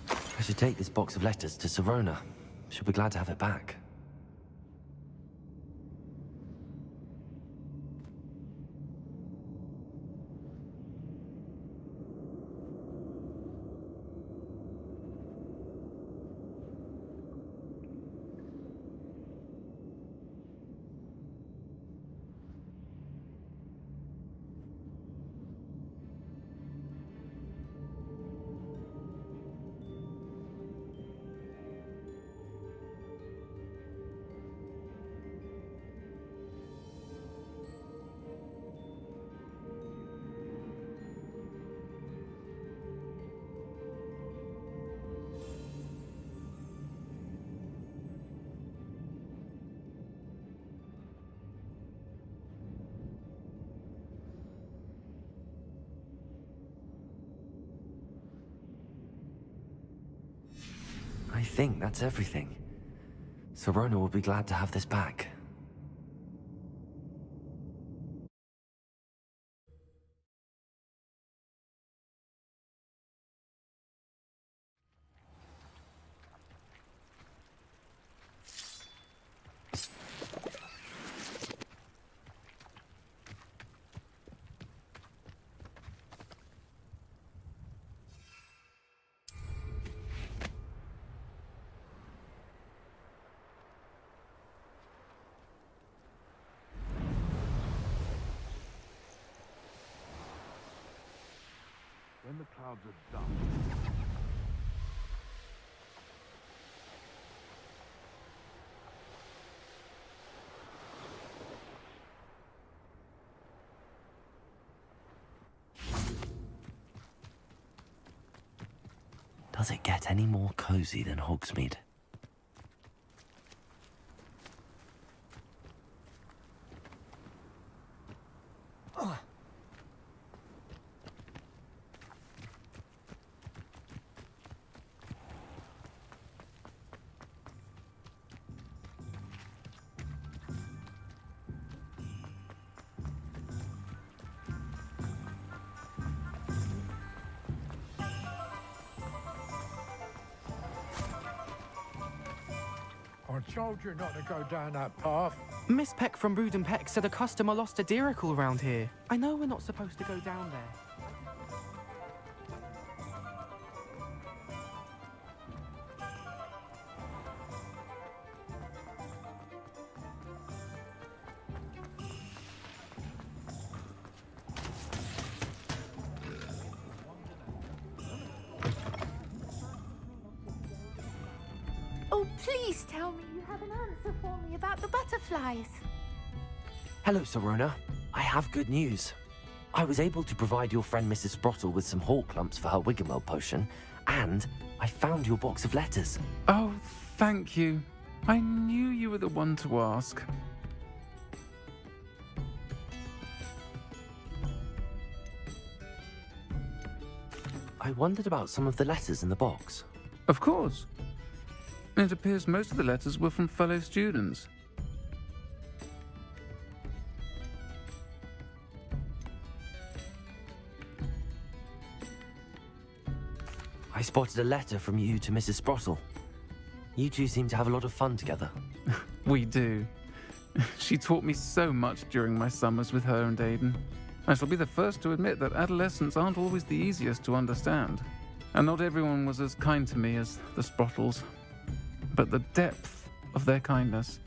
I should take this box of letters to Sorona. She'll be glad to have it back. I think that's everything. Sirona will be glad to have this back. When the clouds are done. Does it get any more cozy than Hogsmeade? I told you not to go down that path. Miss Peck from Brood and Peck said a customer lost a diricle around here. I know we're not supposed to go down there. Oh, please tell me you have an answer for me about the butterflies. Hello, Sirona. I have good news. I was able to provide your friend Mrs. Sprottle with some hawk lumps for her Wiggenweld potion, and I found your box of letters. Oh, thank you. I knew you were the one to ask. I wondered about some of the letters in the box. Of course. It appears most of the letters were from fellow students. I spotted a letter from you to Mrs. Sprottle. You two seem to have a lot of fun together. We do. She taught me so much during my summers with her and Aidan. I shall be the first to admit that adolescents aren't always the easiest to understand. And not everyone was as kind to me as the Sprottles. But the depth of their kindness,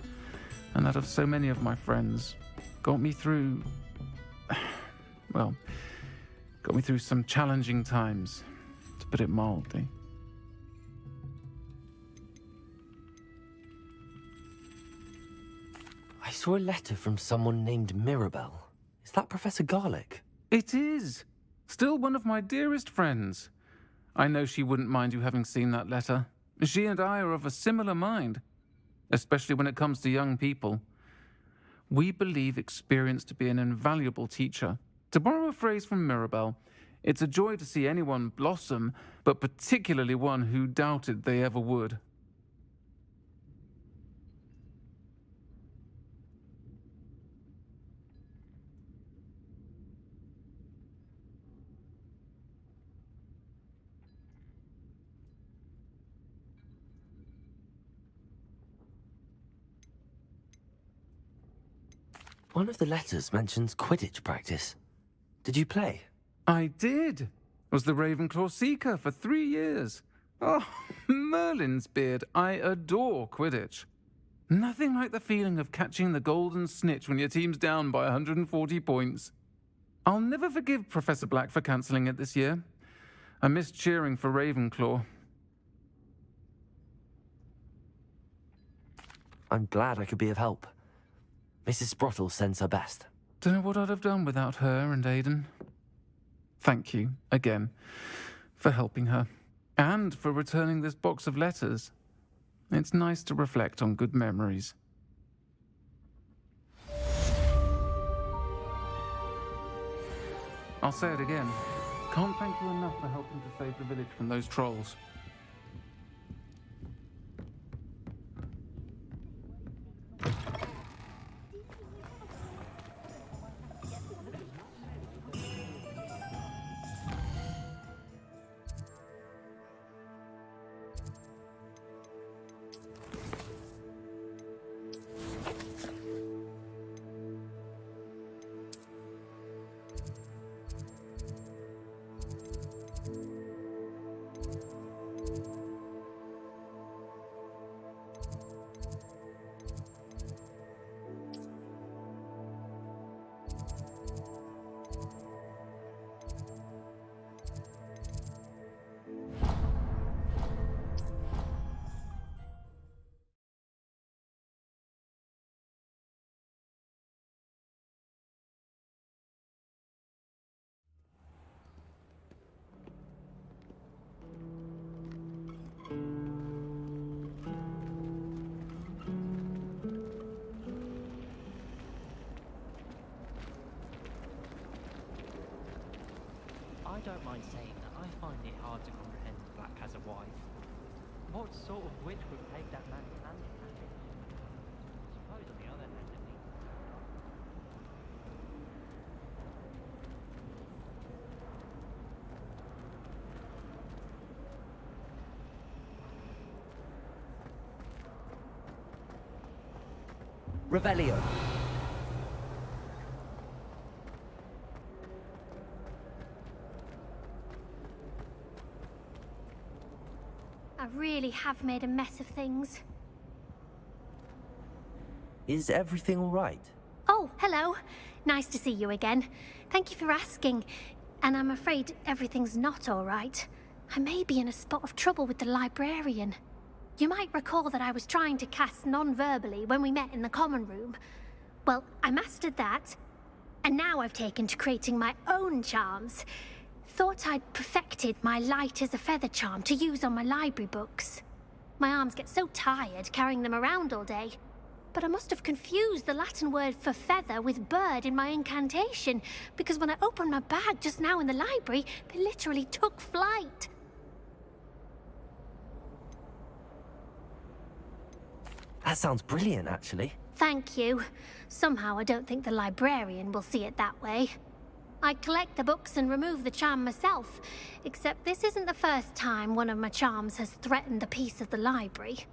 and that of so many of my friends, got me through... well, got me through some challenging times, to put it mildly. I saw a letter from someone named Mirabelle. Is that Professor Garlick? It is! Still one of my dearest friends. I know she wouldn't mind you having seen that letter. She and I are of a similar mind, especially when it comes to young people. We believe experience to be an invaluable teacher. To borrow a phrase from Mirabelle, it's a joy to see anyone blossom, but particularly one who doubted they ever would. One of the letters mentions Quidditch practice. Did you play? I did. Was the Ravenclaw Seeker for 3 years. Oh, Merlin's beard. I adore Quidditch. Nothing like the feeling of catching the golden snitch when your team's down by 140 points. I'll never forgive Professor Black for cancelling it this year. I missed cheering for Ravenclaw. I'm glad I could be of help. Mrs. Sprottle sends her best. Don't know what I'd have done without her and Aidan. Thank you, again, for helping her, and for returning this box of letters. It's nice to reflect on good memories. I'll say it again. Can't thank you enough for helping to save the village from those trolls. mind saying that I find it hard to comprehend Black as a wife. What sort of witch would take that man's hand in magic? I suppose on the other hand, it means... Revelio. I really have made a mess of things. Is everything all right? Oh, hello. Nice to see you again. Thank you for asking. And I'm afraid everything's not all right. I may be in a spot of trouble with the librarian. You might recall that I was trying to cast non-verbally when we met in the common room. Well, I mastered that. And now I've taken to creating my own charms. Thought I'd perfected my light as a feather charm to use on my library books. My arms get so tired carrying them around all day. But I must have confused the Latin word for feather with bird in my incantation, because when I opened my bag just now in the library, they literally took flight. That sounds brilliant, actually. Thank you. Somehow I don't think the librarian will see it that way. I collect the books and remove the charm myself, except this isn't the first time one of my charms has threatened the peace of the library.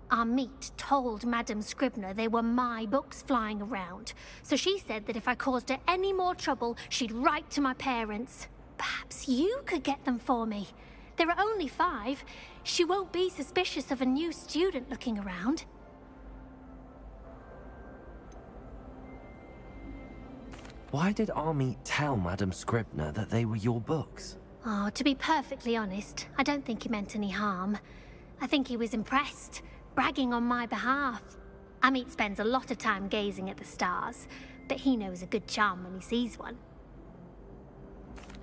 Our meet told Madame Scribner they were my books flying around, so she said that if I caused her any more trouble, she'd write to my parents. Perhaps you could get them for me. There are only 5. She won't be suspicious of a new student looking around. Why did Army tell Madame Scribner that they were your books? Oh, to be perfectly honest, I don't think he meant any harm. I think he was impressed, bragging on my behalf. Amit spends a lot of time gazing at the stars, but he knows a good charm when he sees one.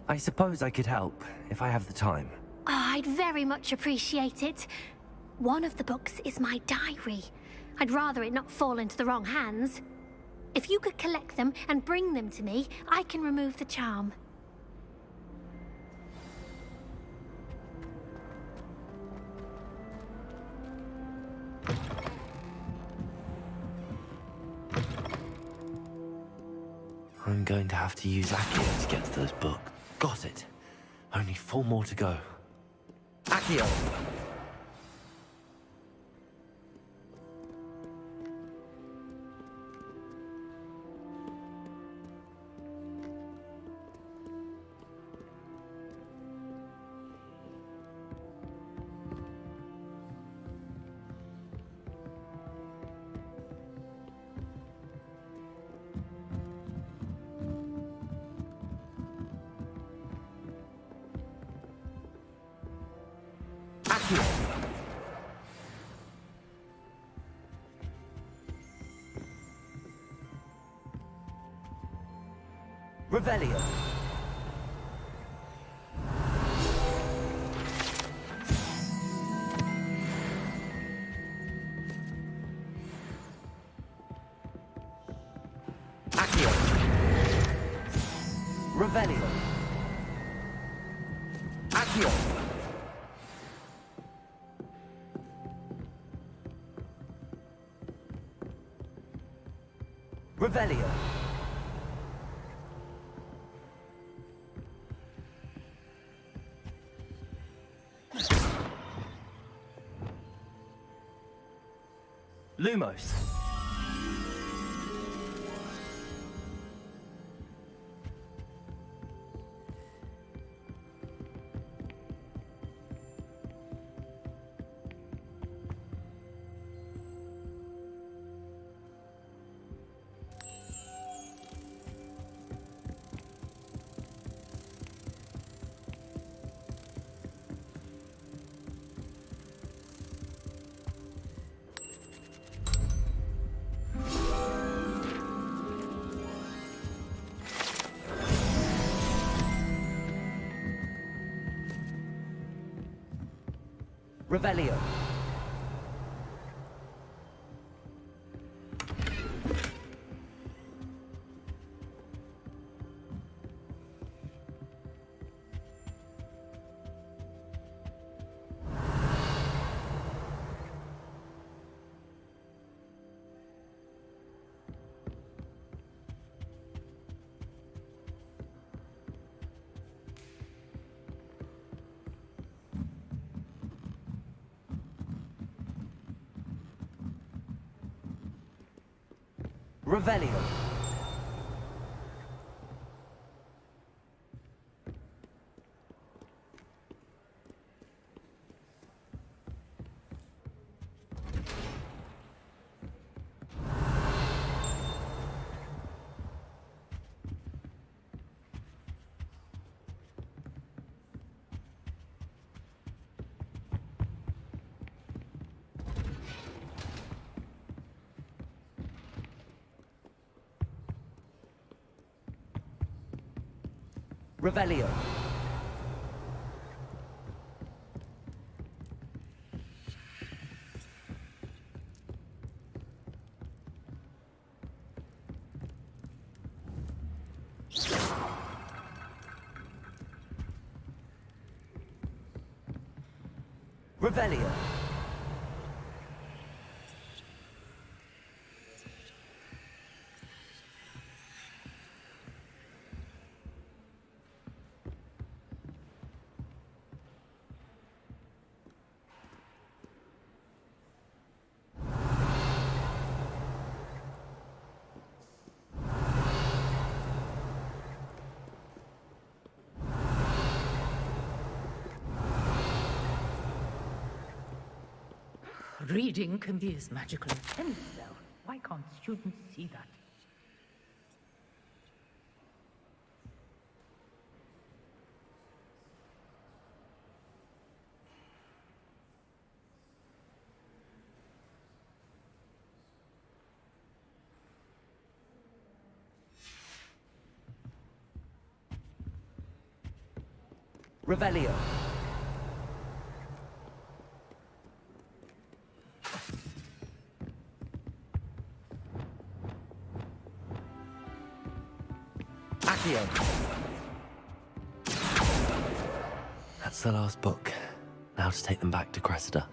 I suppose I could help, if I have the time. Oh, I'd very much appreciate it. One of the books is my diary. I'd rather it not fall into the wrong hands. If you could collect them and bring them to me, I can remove the charm. I'm going to have to use Accio to get to those books. Got it. Only 4 more to go. Accio! Revelio. Accio. Revelio. Accio. Revelio. Lumos. Revelio. Revelio. Revelio. Revelio. Reading can be as magical as penny, though. Why can't students see that? Revelio. Accio. That's the last book. Now to take them back to Cressida.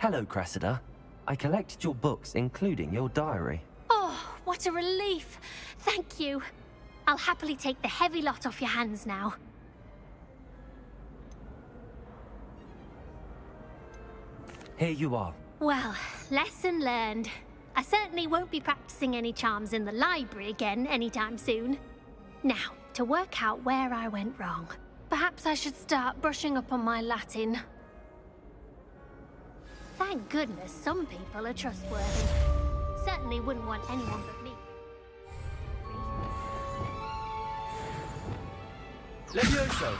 Hello, Cressida. I collected your books, including your diary. Oh, what a relief. Thank you. I'll happily take the heavy lot off your hands now. Here you are. Well, lesson learned. I certainly won't be practicing any charms in the library again anytime soon. Now, to work out where I went wrong. Perhaps I should start brushing up on my Latin. Thank goodness some people are trustworthy. Certainly wouldn't want anyone but me. Levioso.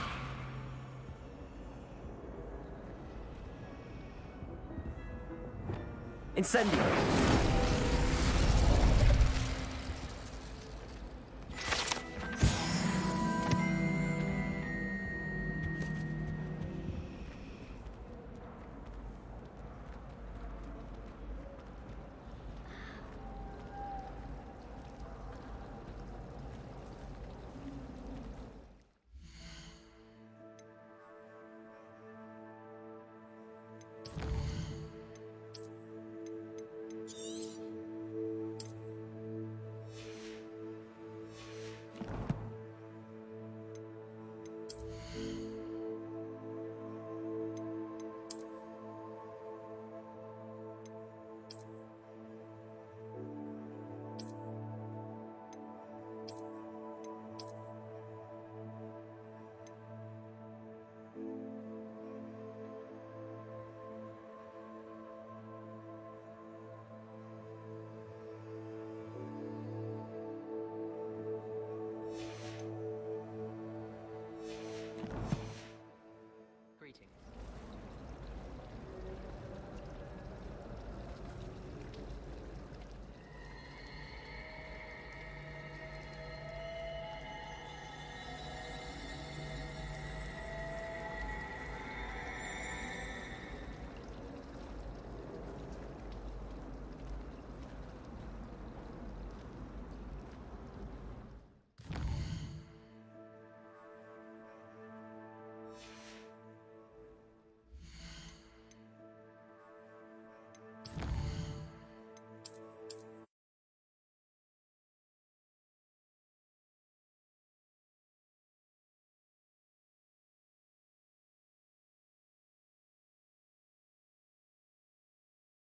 Incendio.